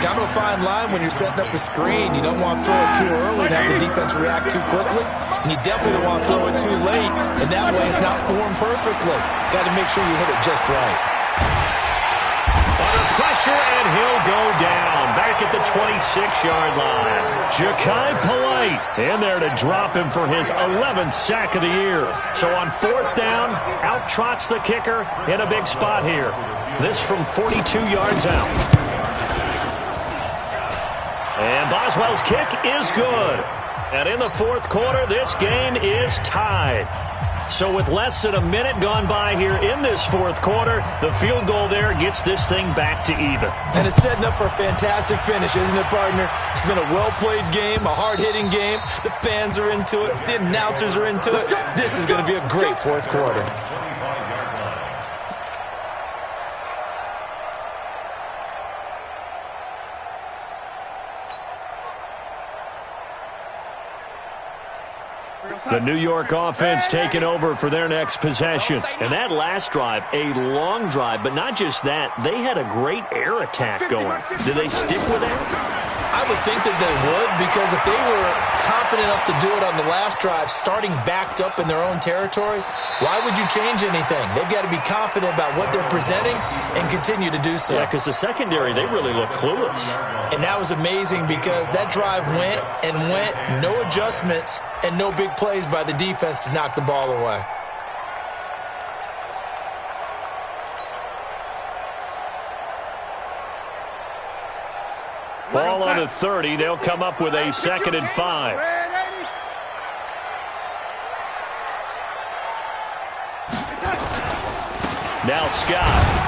Kind of a fine line when you're setting up a screen. You don't want to throw it too early and have the defense react too quickly. And you definitely don't want to throw it too late. And that way it's not formed perfectly. Got to make sure you hit it just right. Under pressure, and he'll go down. Back at the 26-yard line. Ja'Kai Polite in there to drop him for his 11th sack of the year. So on 4th down, out trots the kicker in a big spot here. This from 42 yards out. And Boswell's kick is good. And in the 4th quarter, this game is tied. So with less than a minute gone by here in this fourth quarter, the field goal there gets this thing back to even. And it's setting up for a fantastic finish, isn't it, partner? It's been a well-played game, a hard-hitting game. The fans are into it. The announcers are into it. This is going to be a great fourth quarter. The New York offense taking over for their next possession. And that last drive, a long drive, but not just that. They had a great air attack going. Did they stick with that? I would think that they would, because if they were confident enough to do it on the last drive, starting backed up in their own territory, why would you change anything? They've got to be confident about what they're presenting and continue to do so. Yeah, because the secondary, they really look clueless. And that was amazing because that drive went and went, no adjustments and no big plays by the defense to knock the ball away. Ball on the 30. They'll come up with a 2nd and 5. Now Scott.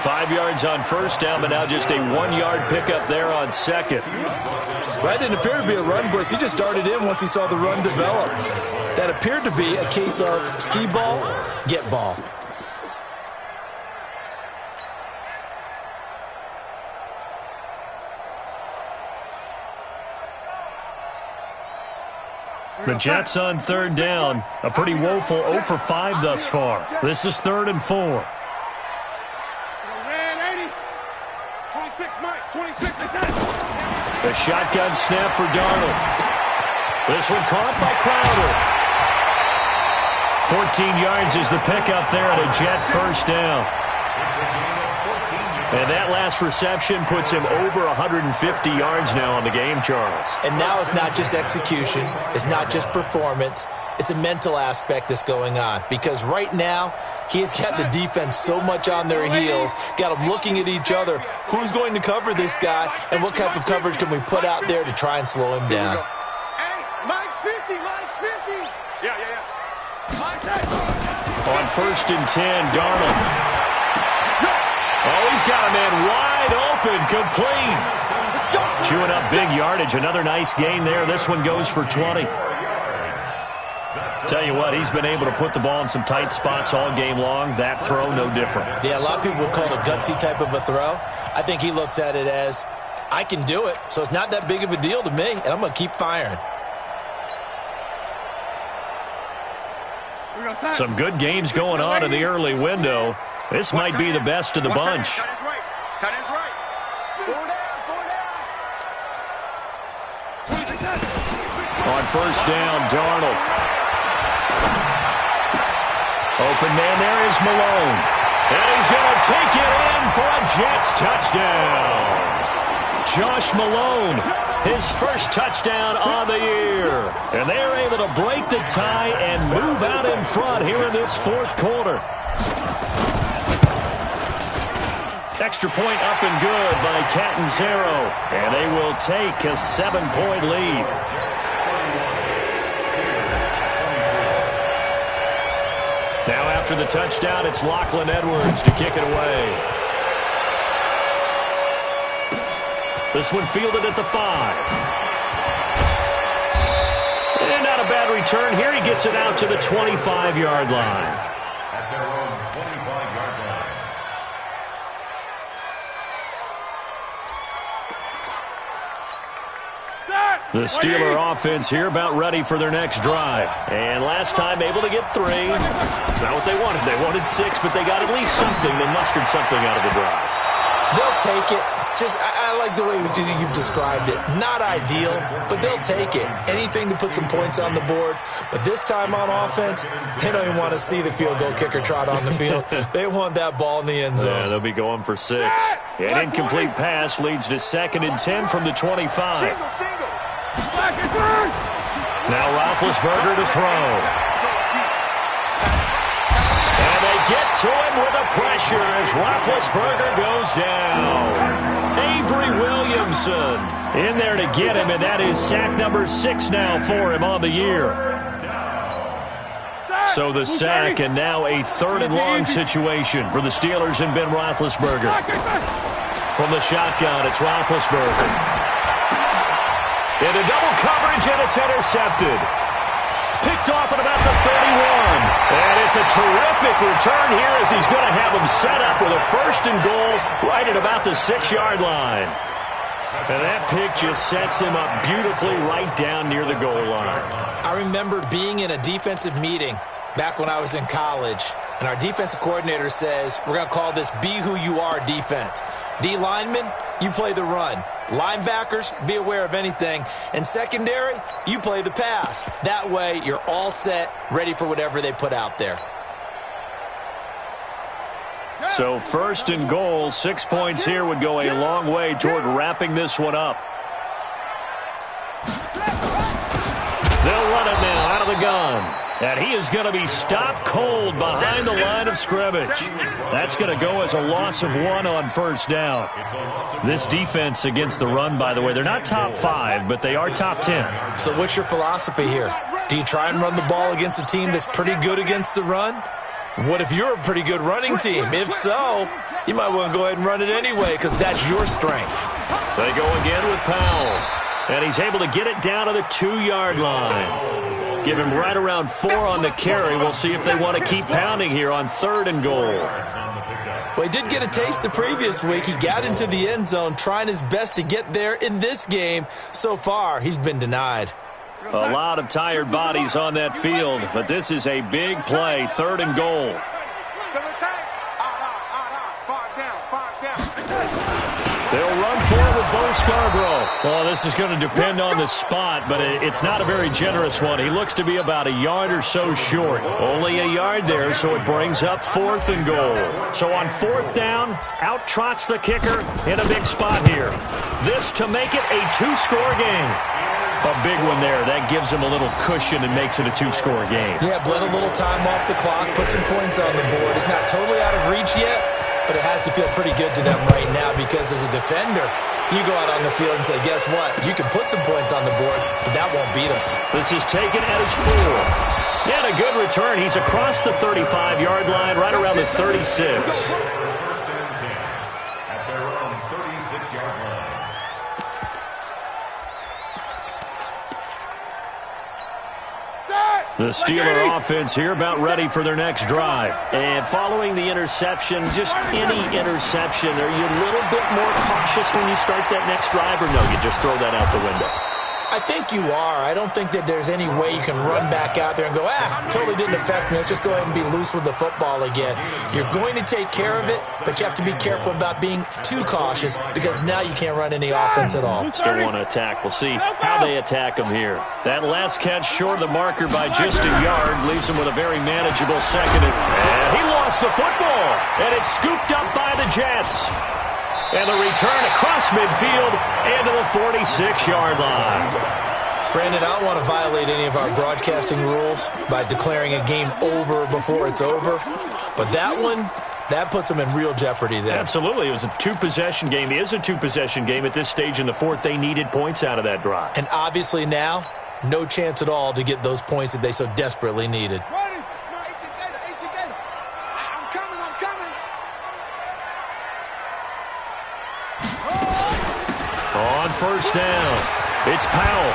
5 yards on first down, but now just a 1-yard pickup there on second. That didn't appear to be a run blitz. He just darted in once he saw the run develop. That appeared to be a case of see ball, get ball. The Jets on 3rd down. A pretty woeful 0 for 5 thus far. This is 3rd and 4. The shotgun snap for Darnold. This one caught by Crowder. 14 yards is the pickup there at a Jet first down. And that last reception puts him over 150 yards now on the game, Charles. And now it's not just execution. It's not just performance. It's a mental aspect that's going on. Because right now, he has got the defense so much on their heels, got them looking at each other. Who's going to cover this guy, and what type of coverage can we put out there to try and slow him down? Hey, Mike's 50, Mike's 50. Yeah. On 1st and 10, Darnold. Oh, he's got a man wide open, complete. Chewing up big yardage. Another nice gain there. This one goes for 20. Tell you what, he's been able to put the ball in some tight spots all game long. That throw, no different. Yeah, a lot of people would call it a gutsy type of a throw. I think he looks at it as, I can do it, so it's not that big of a deal to me, and I'm going to keep firing. Some good games going on in the early window. This might be the best of the bunch. Tight end's right. On 1st down, Darnold. Open man there is Malone. And he's going to take it in for a Jets touchdown. Josh Malone, his first touchdown on the year. And they are able to break the tie and move out in front here in this fourth quarter. Extra point up and good by Catanzaro. And they will take a 7-point lead. Now after the touchdown, it's Lachlan Edwards to kick it away. This one fielded at the 5. And not a bad return here. He gets it out to the 25-yard line. At their own 25-yard line. The Steeler offense here about ready for their next drive. And last time able to get 3. It's not what they wanted. They wanted 6, but they got at least something. They mustered something out of the drive. They'll take it. I like the way you've described it. Not ideal, but they'll take it. Anything to put some points on the board. But this time on offense, they don't even want to see the field goal kicker trot on the field. They want that ball in the end zone. Yeah, they'll be going for 6. An incomplete pass leads to 2nd and 10 from the 25. Now Roethlisberger to throw. And they get to him with the pressure as Roethlisberger goes down. Avery Williamson in there to get him, and that is sack number 6 now for him on the year. So the sack, and now a 3rd and long situation for the Steelers and Ben Roethlisberger. From the shotgun, it's Roethlisberger. Into double coverage, and it's intercepted. Picked off at about the 31. And it's a terrific return here as he's going to have him set up with a 1st and goal right at about the 6-yard line. And that pick just sets him up beautifully right down near the goal line. I remember being in a defensive meeting back when I was in college, and our defensive coordinator says, we're going to call this Be Who You Are defense. D linemen, you play the run. Linebackers, be aware of anything. And secondary, you play the pass. That way, you're all set, ready for whatever they put out there. So 1st and goal, 6 points here would go a long way toward wrapping this one up. They'll run it now out of the gun. And he is going to be stopped cold behind the line of scrimmage. That's going to go as a loss of 1 on 1st down. This defense against the run, by the way, they're not top 5, but they are top 10. So what's your philosophy here? Do you try and run the ball against a team that's pretty good against the run? What if you're a pretty good running team? If so, you might want to go ahead and run it anyway because that's your strength. They go again with Powell. And he's able to get it down to the 2-yard line. Give him right around 4 on the carry. We'll see if they want to keep pounding here on 3rd and goal. Well, he did get a taste the previous week. He got into the end zone trying his best to get there in this game. So far, he's been denied. A lot of tired bodies on that field, but this is a big play, 3rd and goal. They'll run forward with Bo Scarborough. Well, this is going to depend on the spot, but it's not a very generous one. He looks to be about a yard or so short. Only a yard there, so it brings up 4th and goal. So on 4th down, out trots the kicker in a big spot here. This to make it a 2-score game. A big one there. That gives him a little cushion and makes it a 2-score game. Yeah, bled a little time off the clock, put some points on the board. It's not totally out of reach yet, but it has to feel pretty good to them right now because as a defender, you go out on the field and say, guess what? You can put some points on the board, but that won't beat us. This is taken at his 4. Yeah, a good return. He's across the 35-yard line, right around the 36. 1st and 10 at their own 36-yard line. The Steeler offense here about ready for their next drive. And following the interception, just any interception, are you a little bit more cautious when you start that next drive, or no, you just throw that out the window? I think you are. I don't think that there's any way you can run back out there and go, totally didn't affect me. Let's just go ahead and be loose with the football again. You're going to take care of it, but you have to be careful about being too cautious because now you can't run any offense at all. Still want to attack. We'll see how they attack him here. That last catch short of the marker by just a yard leaves him with a very manageable 2nd. And he lost the football, and it's scooped up by the Jets. And the return across midfield and to the 46-yard line. Brandon, I don't want to violate any of our broadcasting rules by declaring a game over before it's over. But that one, that puts them in real jeopardy there. Absolutely. It was a 2-possession game. It is a 2-possession game at this stage in the 4th. They needed points out of that drive. And obviously now, no chance at all to get those points that they so desperately needed. On 1st down, it's Powell.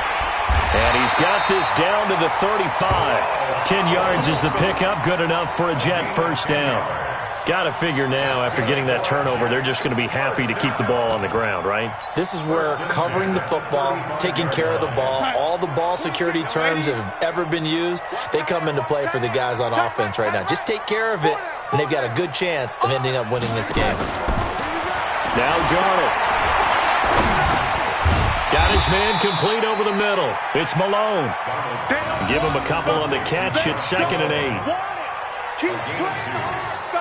And he's got this down to the 35. 10 yards is the pickup. Good enough for a Jet 1st down. Got to figure now, after getting that turnover, they're just going to be happy to keep the ball on the ground, right? This is where covering the football, taking care of the ball, all the ball security terms that have ever been used, they come into play for the guys on offense right now. Just take care of it, and they've got a good chance of ending up winning this game. Now Darnold. Got his man complete over the middle. It's Malone. Give him a couple on the catch. It's 2nd and 8.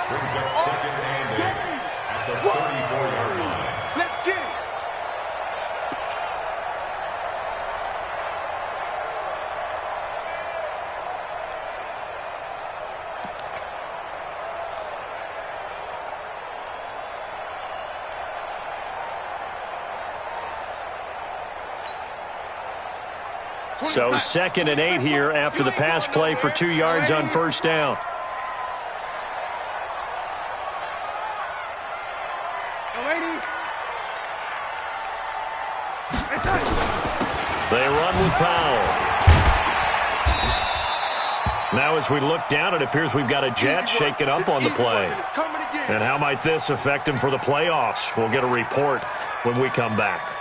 Brings up 2nd and 8 at the 34-yard line. Let's get it. So 2nd and 8 here after the pass play for 2 yards on first down. They run with Powell. Now as we look down, it appears we've got a jet shaken up on the play. And how might this affect him for the playoffs? We'll get a report when we come back.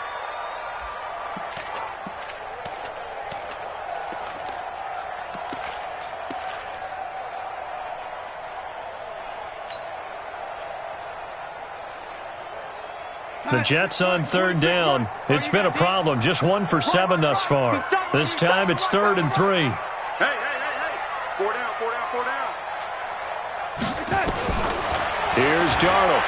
The Jets on 3rd down. It's been a problem. Just 1 for 7 thus far. This time it's 3rd and 3. Hey. 4 down. Here's Darnold.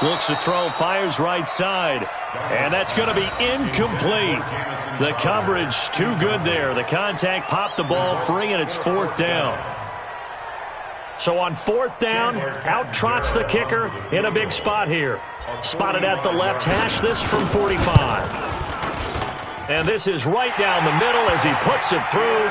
Looks to throw, fires right side. And that's going to be incomplete. The coverage too good there. The contact popped the ball free, and it's 4th down. So on 4th down, out trots the kicker in a big spot here. Spotted at the left hash, this from 45. And this is right down the middle as he puts it through.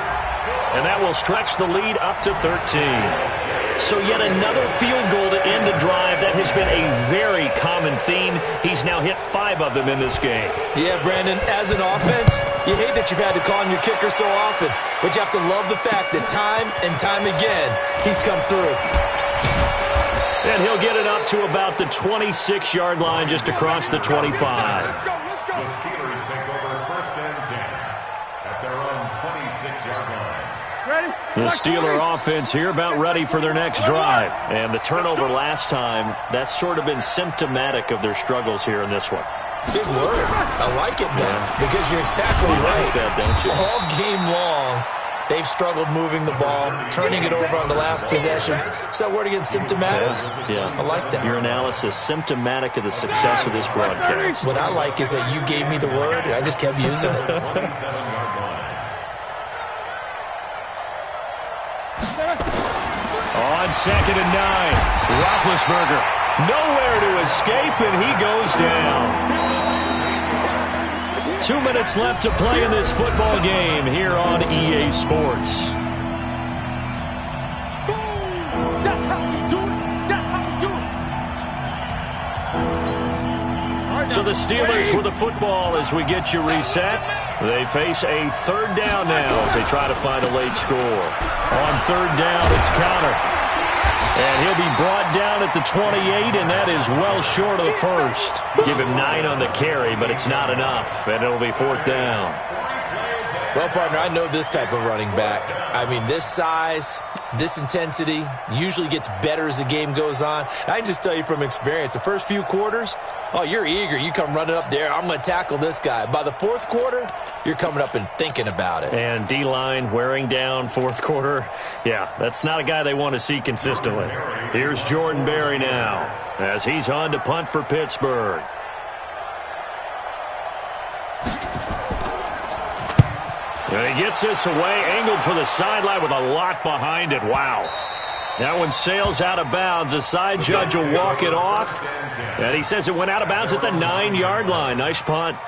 And that will stretch the lead up to 13. So yet another field goal to end a drive. That has been a very common theme. He's now hit 5 of them in this game. Yeah, Brandon, as an offense, you hate that you've had to call on your kicker so often, but you have to love the fact that time and time again, he's come through. And he'll get it up to about the 26-yard line, just across the 25. The Steelers take over 1st and 10 at their own 26-yard line. The Steeler offense here about ready for their next drive. And the turnover last time, that's sort of been symptomatic of their struggles here in this one. Big word. I like it, though, because you're exactly right. Like that, don't you? All game long, they've struggled moving the ball, turning it over on the last possession. Is that word again, symptomatic? Yeah. I like that. Your analysis, symptomatic of the success of this broadcast. What I like is that you gave me the word, and I just kept using it. 27-yard line. On 2nd and 9, Roethlisberger nowhere to escape, and he goes down. 2 minutes left to play in this football game here on EA Sports. So the Steelers with the football as we get you reset. They face a 3rd down now as they try to find a late score. On 3rd down, it's Conner. And he'll be brought down at the 28, and that is well short of the first. Give him 9 on the carry, but it's not enough, and it'll be 4th down. Well, partner, I know this type of running back. I mean, this size, this intensity usually gets better as the game goes on. I can just tell you from experience, the first few quarters, oh, you're eager. You come running up there. I'm going to tackle this guy. By the 4th quarter, you're coming up and thinking about it. And D-line wearing down 4th quarter. Yeah, that's not a guy they want to see consistently. Here's Jordan Berry now as he's on to punt for Pittsburgh. And he gets this away, angled for the sideline with a lot behind it. Wow. That one sails out of bounds. The side judge will walk it off. And he says it went out of bounds at the 9-yard line. Nice punt.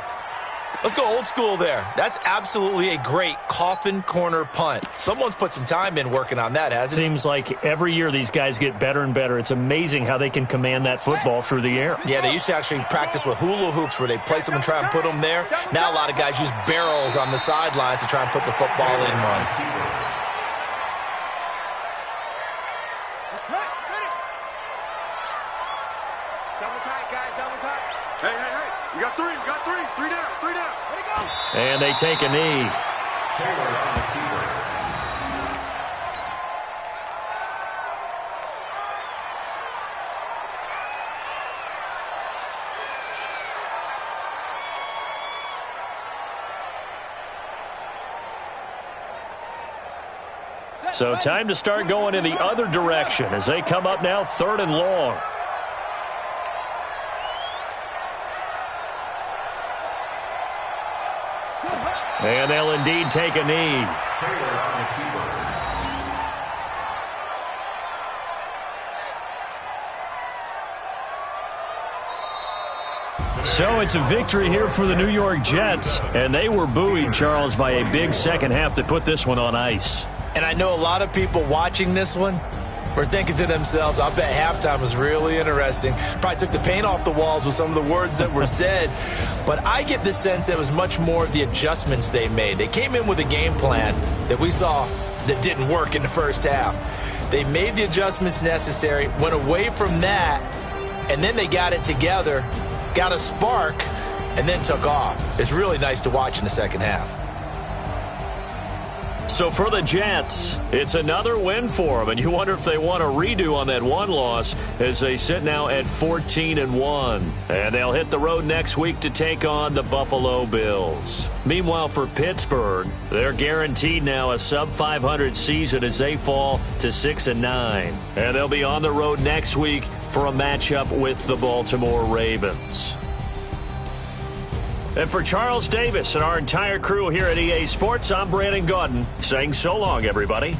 Let's go old school there. That's absolutely a great coffin corner punt. Someone's put some time in working on that, hasn't it? Seems like every year these guys get better and better. It's amazing how they can command that football through the air. Yeah, they used to actually practice with hula hoops where they place them and try and put them there. Now a lot of guys use barrels on the sidelines to try and put the football in one. Double tight, guys, double tight. Hey. We got 3 down. 3 down. Let it go. And they take a knee. Taylor on the keeper. So time to start going in the other direction as they come up now 3rd and long. And they'll indeed take a knee. Taylor on the keeper. So it's a victory here for the New York Jets, and they were buoyed, Charles, by a big second half to put this one on ice. And I know a lot of people watching this one were thinking to themselves, I bet halftime was really interesting. Probably took the paint off the walls with some of the words that were said. But I get the sense it was much more of the adjustments they made. They came in with a game plan that we saw that didn't work in the first half. They made the adjustments necessary, went away from that, and then they got it together, got a spark, and then took off. It's really nice to watch in the second half. So for the Jets, it's another win for them, and you wonder if they want a redo on that one loss as they sit now at 14-1. And they'll hit the road next week to take on the Buffalo Bills. Meanwhile, for Pittsburgh, they're guaranteed now a sub-500 season as they fall to 6-9. And they'll be on the road next week for a matchup with the Baltimore Ravens. And for Charles Davis and our entire crew here at EA Sports, I'm Brandon Gaudin saying so long, everybody.